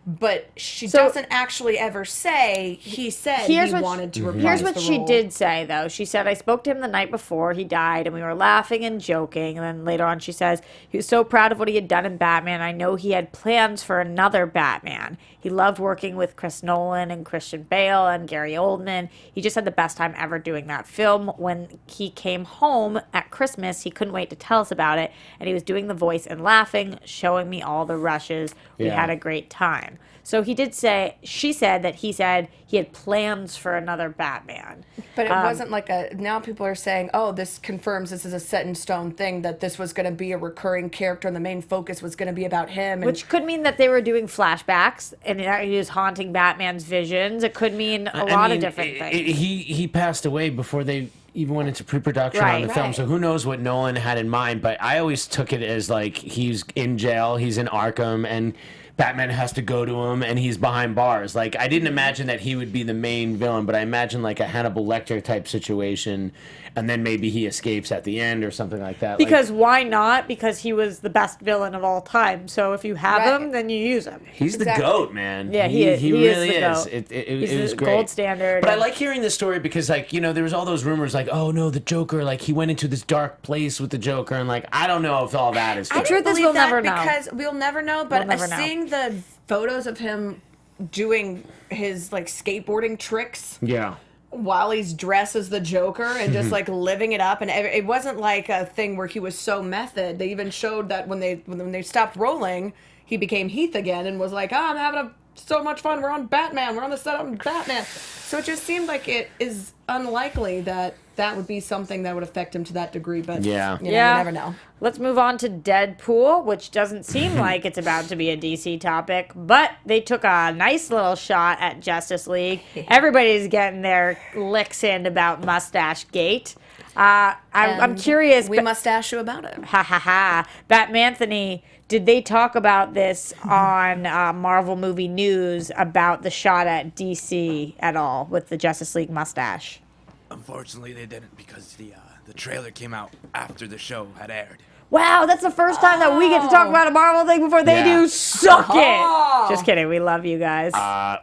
But she doesn't actually ever say he said he wanted to reprise Here's what the she role. did say, though. She said, I spoke to him the night before he died, and we were laughing and joking. And then later on she says, he was so proud of what he had done in Batman. I know he had plans for another Batman. He loved working with Chris Nolan and Christian Bale and Gary Oldman. He just had the best time ever doing that film. When he came home at Christmas, he couldn't wait to tell us about it. And he was doing the voice and laughing, showing me all the rushes. We Yeah. had a great time. So he did say, she said that he said he had plans for another Batman. But it wasn't like now people are saying, oh, this confirms this is a set in stone thing, that this was going to be a recurring character and the main focus was going to be about him. And Which could mean that they were doing flashbacks and he was haunting Batman's visions. It could mean a lot of different things. He passed away before they even went into pre-production on Right. the film, Right. so who knows what Nolan had in mind. But I always took it as like he's in jail, he's in Arkham, and Batman has to go to him, and he's behind bars. Like, I didn't imagine that he would be the main villain, but I imagine like a Hannibal Lecter type situation, and then maybe he escapes at the end or something like that. Because why not? Because he was the best villain of all time. So if you have Right. him, then you use him. he's Exactly. the GOAT, man. Yeah, he is. He He is really the is. GOAT. It He's was the great. gold standard. But I like hearing this story because, like, you know, there was all those rumors, like, oh no, the Joker, like, he went into this dark place with the Joker, and like, I don't know if all that is true. The truth is believe we'll that never know. because we'll never know. But We'll never know. seeing the photos of him doing his like skateboarding tricks Yeah. while he's dressed as the Joker and just like living it up, and it wasn't like a thing where he was so method. They even showed that when they stopped rolling, he became Heath again and was like, I'm having so much fun. We're on Batman. We're on the set on Batman. So it just seemed like it is unlikely that that would be something that would affect him to that degree. But Yeah. you never know. Let's move on to Deadpool, which doesn't seem like it's about to be a DC topic, but they took a nice little shot at Justice League. Everybody's getting their licks in about Mustache Gate. I'm curious. We must ask you about it. Ha ha ha. Batmanthony, did they talk about this on Marvel Movie News about the shot at DC at all with the Justice League mustache? Unfortunately, they didn't because the trailer came out after the show had aired. wow, that's the first time that we get to talk about a Marvel thing before they Yeah. do. Suck it. Just kidding. We love you guys.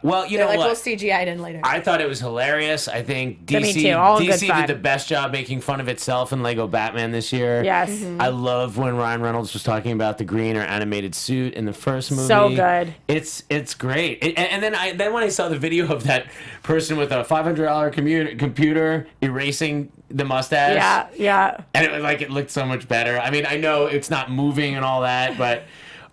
Well, you They're know like, what? we'll CGI it in later. I thought it was hilarious. I think DC, Me too. All good DC fun. did the best job making fun of itself in Lego Batman this year. Yes. I love when Ryan Reynolds was talking about the green or animated suit in the first movie. So good. It's great. And then when I saw the video of that person with a $500 computer erasing the mustache. Yeah. And it looked so much better. I mean, I know it's not moving and all that, but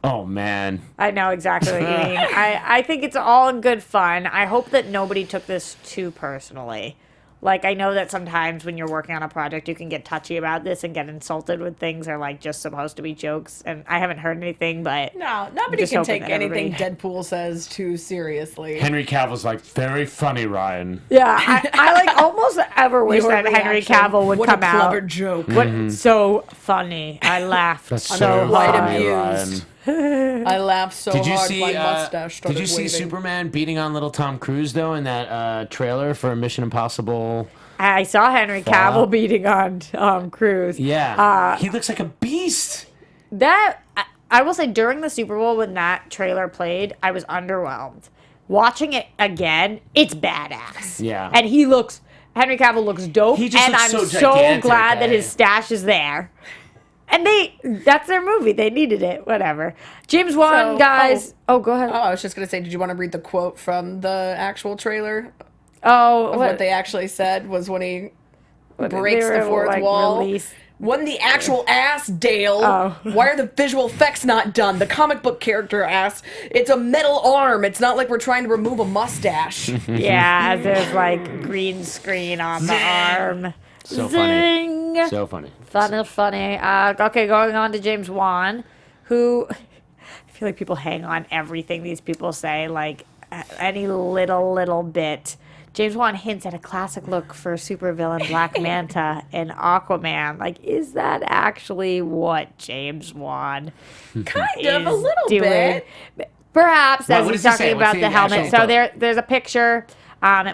oh man. I know exactly what you mean. I think it's all in good fun. I hope that nobody took this too personally. Like, I know that sometimes when you're working on a project, you can get touchy about this and get insulted when things are, like, just supposed to be jokes. And I haven't heard anything, but... No, nobody just can hoping take that anything everybody- Deadpool says too seriously. Henry Cavill's like, very funny, Ryan. Yeah, I like, almost ever wish Your that Henry reaction. Cavill would what come a clever out. joke. What so funny. I laughed That's so so quite hard. funny, amused. Ryan. I laughed so Did you hard see? my mustache started Did you see waving. Superman beating on little Tom Cruise though in that trailer for Mission Impossible? I saw Henry Cavill beating on Cruise. Yeah, he looks like a beast. That I will say, during the Super Bowl when that trailer played, I was underwhelmed. Watching it again, it's badass. Yeah. And Henry Cavill looks dope, He just and looks I'm so so gigantic, glad that eh? his stash is there. And that's their movie. They needed it. Whatever. James Wan, So- guys. Oh, go ahead. Oh, I was just going to say, did you want to read the quote from the actual trailer? Oh, What they actually said was when he breaks they the were, fourth like, wall. released. Wasn't the actual ass, Dale? Oh. Why are the visual effects not done? The comic book character ass. It's a metal arm. It's not like we're trying to remove a mustache. Yeah, there's like green screen on the arm. So Zing! funny. So funny. Funny. Okay, going on to James Wan, who I feel like people hang on everything these people say, like any little bit. James Wan hints at a classic look for supervillain Black Manta and Aquaman. Like, is that actually what James Wan Kind of, a is little doing? bit. Perhaps, What as he's does he say? talking What's about the the helmet. actual So quote? there's a picture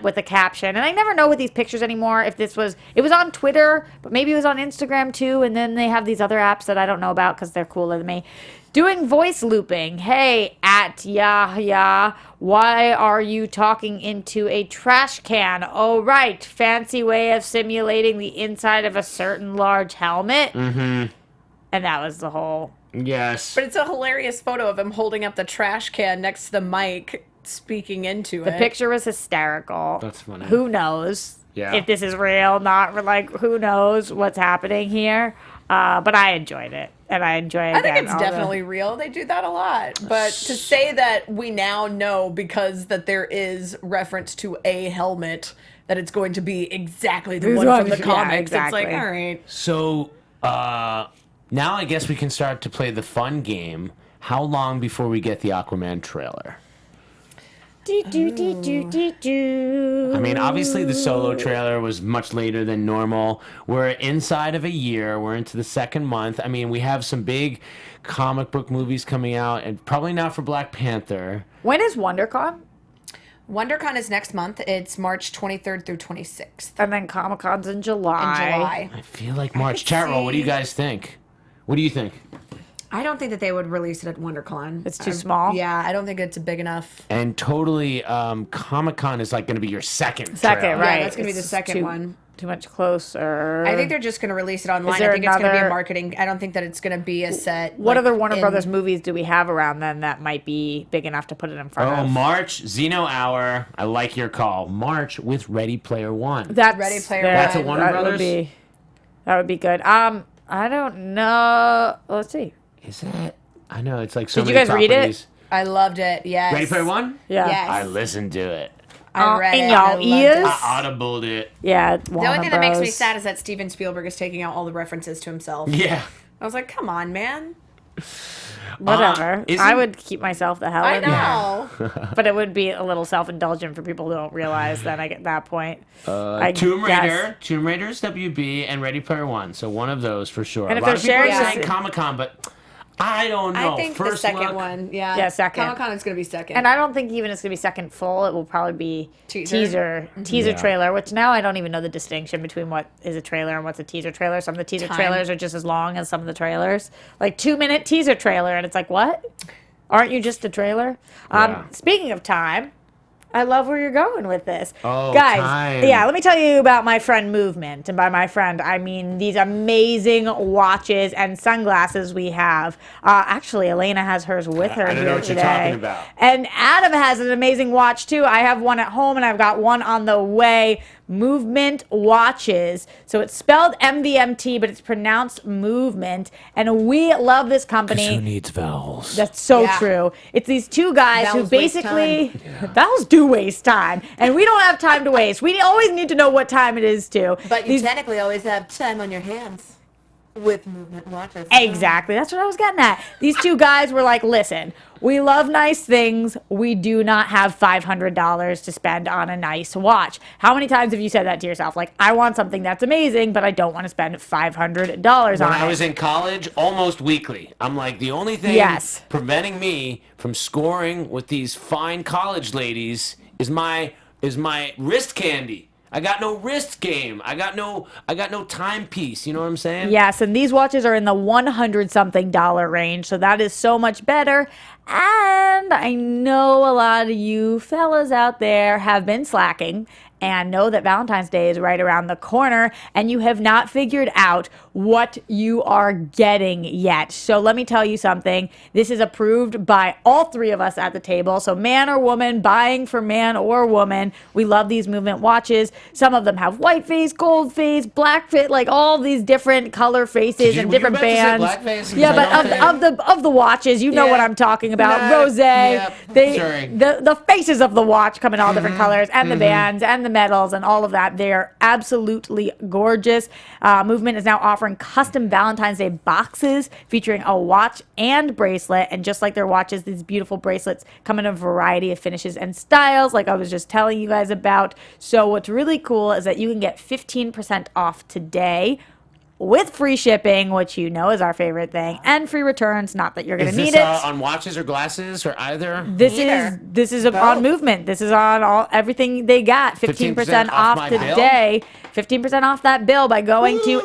with a caption, and I never know with these pictures anymore if it was on Twitter, but maybe it was on Instagram too, and then they have these other apps that I don't know about because they're cooler than me. Doing voice looping. Hey, at Yahya, why are you talking into a trash can? Oh, right. Fancy way of simulating the inside of a certain large helmet. Mm-hmm. And that was the whole... Yes. But it's a hilarious photo of him holding up the trash can next to the mic, speaking into The it. picture was hysterical. That's funny. Who knows Yeah. if this is real, not like, who knows what's happening here. But I enjoyed it. And I enjoy it. I think it's definitely real. They do that a lot. But to say that we now know because that there is reference to a helmet that it's going to be exactly the Who's one one? from the Yeah, comics, exactly. it's like, all right. So now I guess we can start to play the fun game. How long before we get the Aquaman trailer? I mean, obviously the solo trailer was much later than normal. We're inside of a year. We're into the second month. I mean, we have some big comic book movies coming out, and probably not for Black Panther. When is WonderCon? WonderCon is next month. It's March 23rd through 26th And then Comic Con's in July. in July. I feel like March. could Chat roll, what do you see- guys think? What do you think? I don't think that they would release it at WonderCon. It's too small? Yeah, I don't think it's big enough. And totally, Comic-Con is like going to be your second Second, trailer. right. Yeah, that's gonna be the It's second one. Too much closer. I think they're just going to release it online. I there think it's going to be a another- marketing. I don't think that it's going to be a set. What like, other Warner in- Brothers movies do we have around then that might be big enough to put it in front Oh, of? March, Xeno Hour. I like your call. March with Ready Player One. That's Ready Player there- One. That's a Warner that Brothers? That would be good. I don't know. Let's see. Is that? I know, it's like so Did you many guys read it? properties. I loved it. Yes. Ready Player One? Yeah. Yes. I listened to it. I read in it. y'all I loved ears? it. I audibled it. Yeah. The only thing that makes me sad is that Steven Spielberg is taking out all the references to himself. Yeah. I was like, come on, man. Whatever. isn't- I would keep myself the hell I in there. know. But it would be a little self-indulgent for people who don't realize that I get that point. I Tomb guess. Raider, Tomb Raider's WB, and Ready Player One. So one of those for sure. And A if lot they're of people sharing are this- saying Comic-Con, but I don't know. I think the First second look, one. Yeah. Yeah, second. Comic-Con is going to be second. And I don't think even it's going to be second full. It will probably be Teaser. teaser Yeah. trailer, which now I don't even know the distinction between what is a trailer and what's a teaser trailer. Some of the teaser trailers are just as long as some of the trailers. Like 2-minute teaser trailer, and it's like, what? Aren't you just a trailer? Yeah. Speaking of time, I love where you're going with this. Oh, guys, time. yeah, let me tell you about my friend Movement. And by my friend, I mean these amazing watches and sunglasses we have. Actually, Elena has hers with her I don't here know what today. you're talking about. And Adam has an amazing watch too. I have one at home and I've got one on the way. Movement watches. So it's spelled MVMT, but it's pronounced Movement. And we love this company. Who needs vowels? That's so Yeah. true. It's these two guys who Vowels waste basically vowels do waste time, and we don't have time to waste. We always need to know what time it is too. But you These- technically always have time on your hands with movement watches. Exactly. That's what I was getting at. These two guys were like, listen, we love nice things. We do not have $500 to spend on a nice watch. How many times have you said that to yourself? Like, I want something that's amazing, but I don't want to spend $500 on When it. I was in college, almost weekly. I'm like, the only thing Yes. preventing me from scoring with these fine college ladies is my wrist candy. I got no wrist game. I got no timepiece. You know what I'm saying? Yes, and these watches are in the $100-something range, so that is so much better. And I know a lot of you fellas out there have been slacking and know that Valentine's Day is right around the corner, and you have not figured out what you are getting yet. So let me tell you something. This is approved by all three of us at the table. So man or woman, buying for man or woman. We love these Movement watches. Some of them have white face, gold face, black face, like all these different color faces and were you different about to say bands. blackface? Yeah, Because I don't but of the watches, you know Yeah. what I'm talking about. Nah, Rose, yep, they sorry. the faces of the watch come in all different colors, and the bands and the medals and all of that. They are absolutely gorgeous. Movement is now offering custom Valentine's Day boxes featuring a watch and bracelet. And just like their watches, these beautiful bracelets come in a variety of finishes and styles, like I was just telling you guys about. So what's really cool is that you can get 15% off today with free shipping, which you know is our favorite thing, and free returns. Not that you're going Is to this need it. on watches or glasses or either? This Either. is on Movement. This is on all everything they got. 15% off off my bill? today. 15% off that bill by going to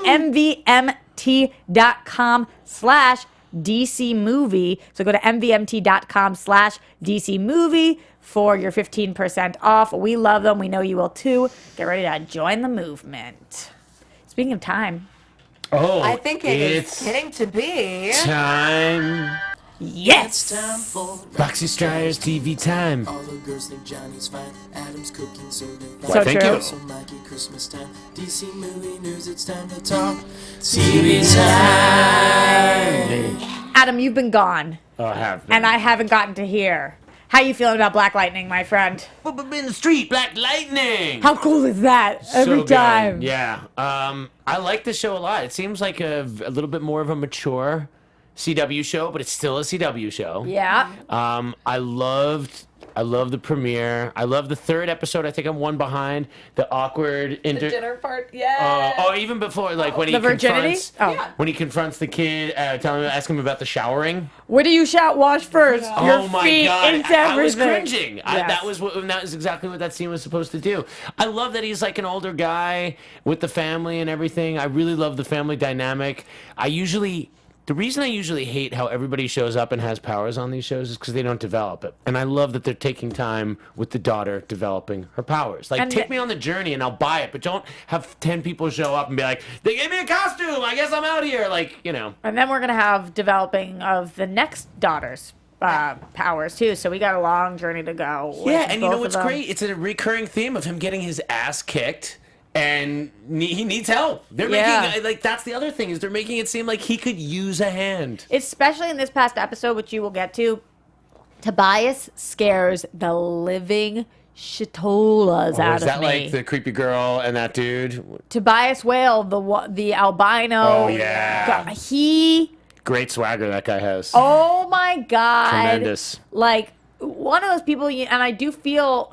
mvmt.com/DC movie. So go to mvmt.com/DC movie for your 15% off. We love them. We know you will too. Get ready to join the movement. Speaking of time, Oh, I think it's it's getting to be. time. yes. Roxy Striar's TV time. All the girls think Johnny's fine. Adam's cooking, so they're fine. So thank true. you. So Mikey, Christmas time. DC movie news, it's time to talk. TV time. Adam, you've been gone, Oh, I have. and I haven't gotten to hear. How you feeling about Black Lightning, my friend? in the street, Black Lightning. How cool is that? Every So good. time. Yeah. I like the show a lot. It seems like a little bit more of a mature CW show, but it's still a CW show. Yeah. I loved the premiere. I love the third episode. I think I'm one behind. The awkward dinner part, yeah. even before, like when he The virginity? confronts, Oh. when he confronts the kid, asking him about the showering. Where do you wash first? Your Oh my feet god! into I was everything. cringing. Yes. That was exactly what that scene was supposed to do. I love that he's like an older guy with the family and everything. I really love the family dynamic. The reason I usually hate how everybody shows up and has powers on these shows is because they don't develop it. And I love that they're taking time with the daughter developing her powers. Like, And take me on the journey and I'll buy it, but don't have 10 people show up and be like, they gave me a costume, I guess I'm out here. Like, you know. And then we're going to have developing of the next daughter's powers, too. So we got a long journey to go. with Yeah, and you both know of what's them. great? It's a recurring theme of him getting his ass kicked. And he needs help. They're Yeah. making, like, that's the other thing, is they're making it seem like he could use a hand. Especially in this past episode, which you will get to, Tobias scares the living shitolas out Is of that me. like the creepy girl and that dude? Tobias Whale, the albino. Oh, yeah. God, he. Great swagger that guy has. Oh my God. Tremendous. Like, one of those people, and I do feel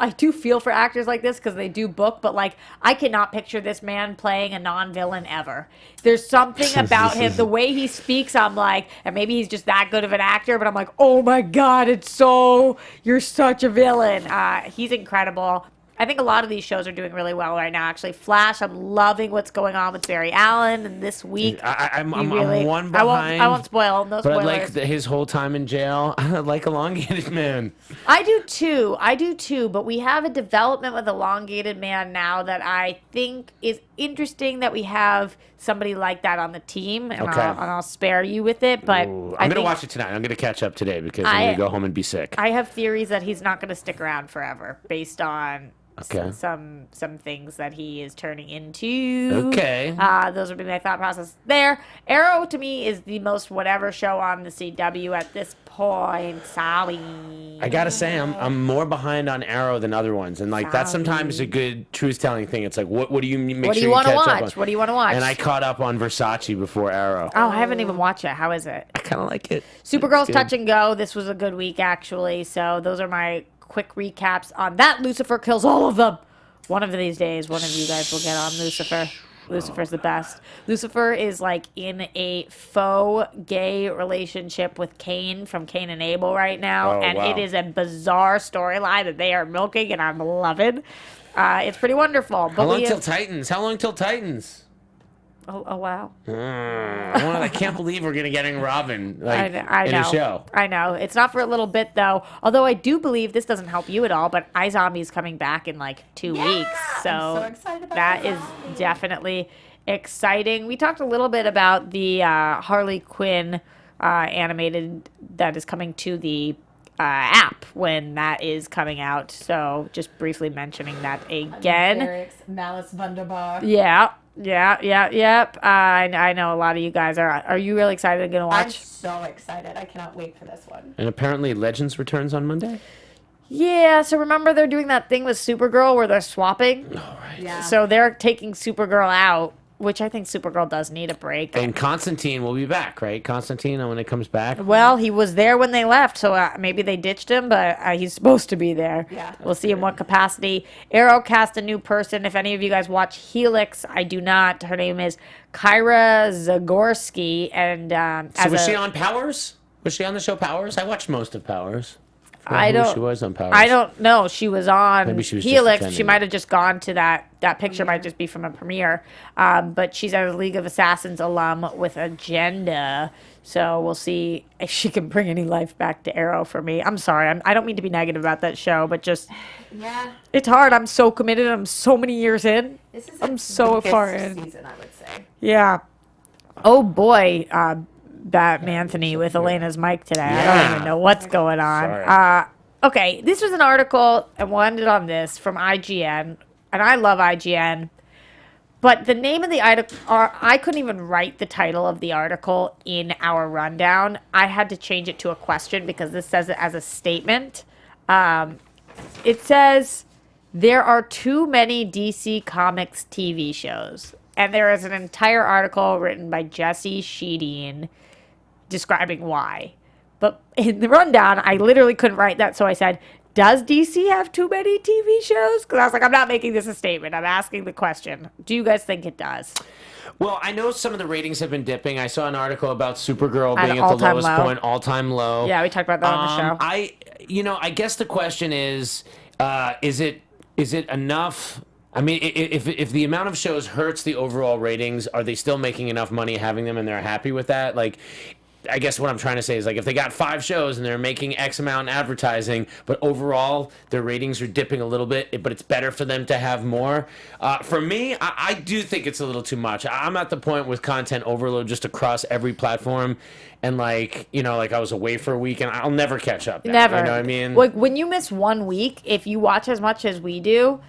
for actors like this because they do book, but like I cannot picture this man playing a non-villain ever. There's something about him, the way he speaks. I'm like, and maybe he's just that good of an actor, but I'm like, oh my god, you're such a villain. He's incredible. I think a lot of these shows are doing really well right now. Actually, Flash, I'm loving what's going on with Barry Allen, and this week, I'm one behind. I won't spoil. No spoilers. But I like his whole time in jail. I like Elongated Man. I do too. But we have a development with Elongated Man now that I think is interesting. That we have somebody like that on the team, and I'll spare you with it. But I'm gonna watch it tonight. I'm gonna catch up today because I'm gonna go home and be sick. I have theories that he's not gonna stick around forever, based on. Some things that he is turning into. Okay. Those would be my thought process there. Arrow to me is the most whatever show on the CW at this point. Sorry. I gotta say, I'm more behind on Arrow than other ones, and like that's sometimes a good truth-telling thing. It's like, what do you make what sure do you you want to catch up watch? on? What do you want to watch? And I caught up on Versace before Arrow. Oh, I haven't even watched it. How is it? I kind of like it. Supergirl's Touch and Go. This was a good week actually. So those are my quick recaps on that. Lucifer kills all of them. One of these days, one of you guys will get on Lucifer. Lucifer's the best. Lucifer is like in a faux gay relationship with Cain from Cain and Abel right now. It is a bizarre storyline that they are milking, and I'm loving. It's pretty wonderful. But How long till Titans? Oh wow. I can't believe we're getting Robin in a show. I know. It's not for a little bit though. Although I do believe this doesn't help you at all, but iZombie's coming back in like 2 weeks. So, I'm so excited about that is definitely exciting. We talked a little bit about the Harley Quinn animated that is coming to the app when that is coming out. So just briefly mentioning that again. Eric's Malice Wunderbar. Yeah. I know a lot of you guys are. Are you really excited to watch? I'm so excited. I cannot wait for this one. And apparently Legends returns on Monday? Yeah, so remember they're doing that thing with Supergirl where they're swapping? Oh, right. Yeah. So they're taking Supergirl out, which I think Supergirl does need a break. And Constantine will be back, right? Constantine, when it comes back? Well, he was there when they left, so maybe they ditched him, but he's supposed to be there. Yeah. We'll see in what capacity. Arrow cast a new person. If any of you guys watch Helix, I do not. Her name is Kyra Zagorski. And So was she on Powers? Was she on the show Powers? I watched most of Powers. I don't. She was on Powers. I don't know. She was on Maybe she was just Helix. attending. She might have just gone to that. That picture might just be from a premiere. But she's a League of Assassins alum with agenda. So we'll see if she can bring any life back to Arrow for me. I'm sorry. I don't mean to be negative about that show, but just it's hard. I'm so committed. I'm so many years in. I'm so far in. Season, I would say. Yeah. Oh boy. Anthony with Elena's mic today. I don't even know what's going on. Sorry. Okay, this was an article, and we'll end it on this, from IGN, and I love IGN, but the name of the article, I couldn't even write the title of the article in our rundown. I had to change it to a question because this says it as a statement. It says, there are too many DC Comics TV shows, and there is an entire article written by Jesse Sheedine describing why. But in the rundown, I literally couldn't write that, so I said, does DC have too many TV shows? Because I was like, I'm not making this a statement. I'm asking the question. Do you guys think it does? Well, I know some of the ratings have been dipping. I saw an article about Supergirl being at the all-time lowest low. point, all-time low. Yeah, we talked about that on the show. I guess the question is it enough? I mean, if the amount of shows hurts the overall ratings, are they still making enough money having them and they're happy with that? Like, I guess what I'm trying to say is, like, if they got 5 shows and they're making X amount in advertising, but overall their ratings are dipping a little bit, but it's better for them to have more. For me, I do think it's a little too much. I'm at the point with content overload just across every platform. And, like, I was away for a week and I'll never catch up now. Never. You know what I mean? Like, when you miss 1 week, if you watch as much as we do,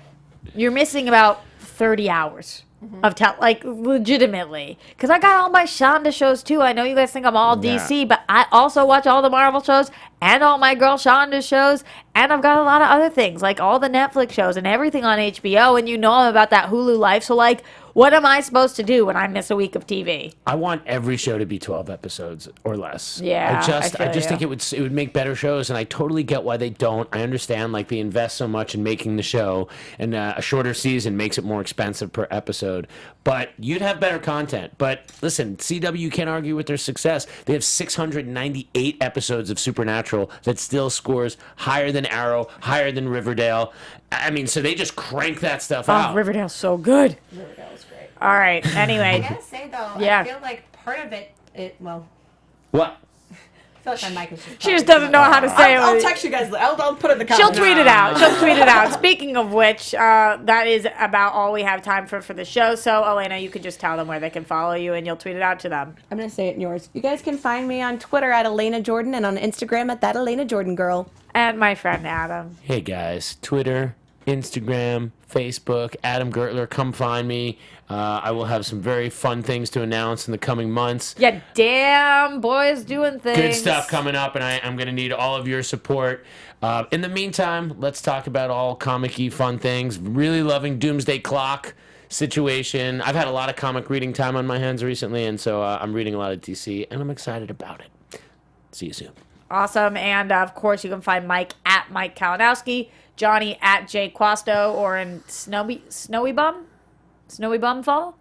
you're missing about 30 hours. Of legitimately, because I got all my Shonda shows too. I know you guys think I'm all DC, but I also watch all the Marvel shows and all my girl Shonda shows, and I've got a lot of other things like all the Netflix shows and everything on HBO. And I'm about that Hulu life, so like What am I supposed to do when I miss a week of TV? I want every show to be 12 episodes or less. Yeah, I just I feel think it would make better shows, and I totally get why they don't. I understand, like, they invest so much in making the show, and a shorter season makes it more expensive per episode. But you'd have better content. But listen, CW can't argue with their success. They have 698 episodes of Supernatural that still scores higher than Arrow, higher than Riverdale. I mean, so they just crank that stuff out. Riverdale's so good. Riverdale's great. All right. I Anyway, gotta say though, Yeah. I feel like part of it, well, What? I feel like my mic is just. she just doesn't know how to say I'll it. text you guys. I'll put it in the She'll comments. tweet it out. She'll tweet it out. Speaking of which, that is about all we have time for the show. So, Elena, you could just tell them where they can follow you, and you'll tweet it out to them. I'm gonna say it in yours. You guys can find me on Twitter at Elena Jordan and on Instagram at that Elena Jordan girl. And my friend Adam. Hey guys, Twitter, Instagram, Facebook, Adam Gertler, come find me. I will have some very fun things to announce in the coming months. Yeah, damn, boys doing things. Good stuff coming up, and I'm going to need all of your support. In the meantime, let's talk about all comic-y fun things. Really loving Doomsday Clock situation. I've had a lot of comic reading time on my hands recently, and so I'm reading a lot of DC, and I'm excited about it. See you soon. Awesome. And, of course, you can find Mike at Mike Kalinowski, Johnny at Jay Quasto, or in Snowy Bum Fall?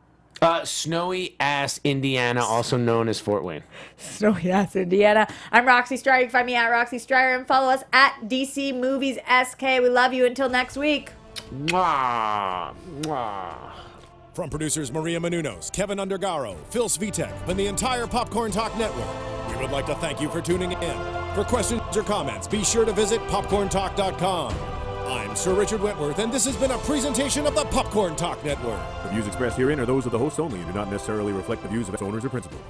Snowy Ass, Indiana, also known as Fort Wayne. Snowy Ass, Indiana. I'm Roxy Striar. You can find me at Roxy Striar and follow us at DC Movies SK. We love you. Until next week. Mwah. Mwah. From producers Maria Menounos, Kevin Undergaro, Phil Svitek, and the entire Popcorn Talk Network, we would like to thank you for tuning in. For questions or comments, be sure to visit popcorntalk.com. I'm Sir Richard Wentworth, and this has been a presentation of the Popcorn Talk Network. The views expressed herein are those of the hosts only and do not necessarily reflect the views of its owners or principals.